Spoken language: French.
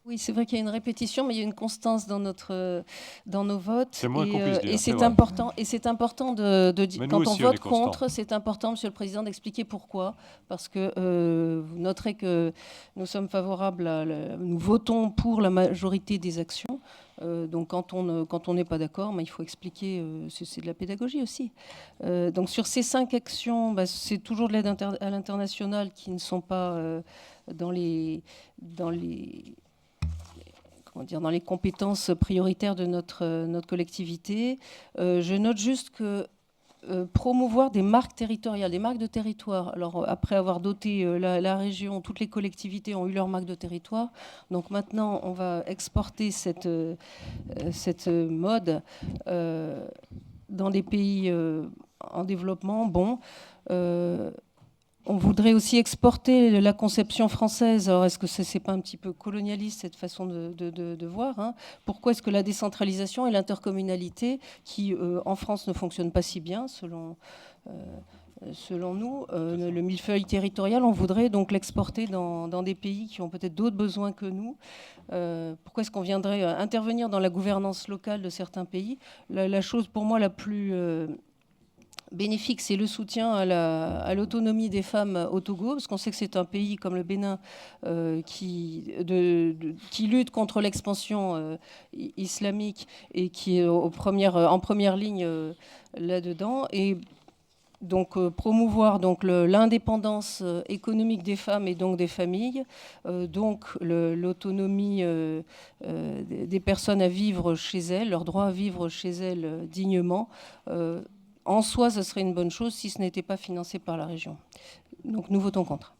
Oui, c'est vrai qu'il y a une répétition, mais il y a une constance dans nos votes. C'est moins qu'on puisse dire, Et c'est c'est vrai. important. Et c'est important Mais nous quand on aussi, on est vote constant. contre, c'est important, Monsieur le Président, d'expliquer pourquoi. Parce que vous noterez que nous sommes favorables, nous votons pour la majorité des actions. Donc quand on n'est pas d'accord, il faut expliquer. C'est de la pédagogie aussi. Donc sur ces 5 actions, c'est toujours de l'aide à l'international qui ne sont pas dans les dans les compétences prioritaires de notre collectivité. Je note juste que promouvoir des marques territoriales, des marques de territoire. Alors, après avoir doté la région, toutes les collectivités ont eu leur marque de territoire. Donc maintenant, on va exporter cette mode dans des pays en développement. Bon. On voudrait aussi exporter la conception française. Alors, est-ce que ce n'est pas un petit peu colonialiste, cette façon de voir, hein? Pourquoi est-ce que la décentralisation et l'intercommunalité, qui en France ne fonctionnent pas si bien, selon nous, le millefeuille territorial, on voudrait donc l'exporter dans des pays qui ont peut-être d'autres besoins que nous. Pourquoi est-ce qu'on viendrait intervenir dans la gouvernance locale de certains pays? La chose pour moi la plus bénéfique, c'est le soutien à l'autonomie des femmes au Togo, parce qu'on sait que c'est un pays comme le Bénin qui lutte contre l'expansion islamique et qui est en première ligne là-dedans. Et donc promouvoir l'indépendance économique des femmes et donc des familles, donc l'autonomie des personnes à vivre chez elles, leur droit à vivre chez elles dignement. En soi, ce serait une bonne chose si ce n'était pas financé par la région. Donc nous votons contre.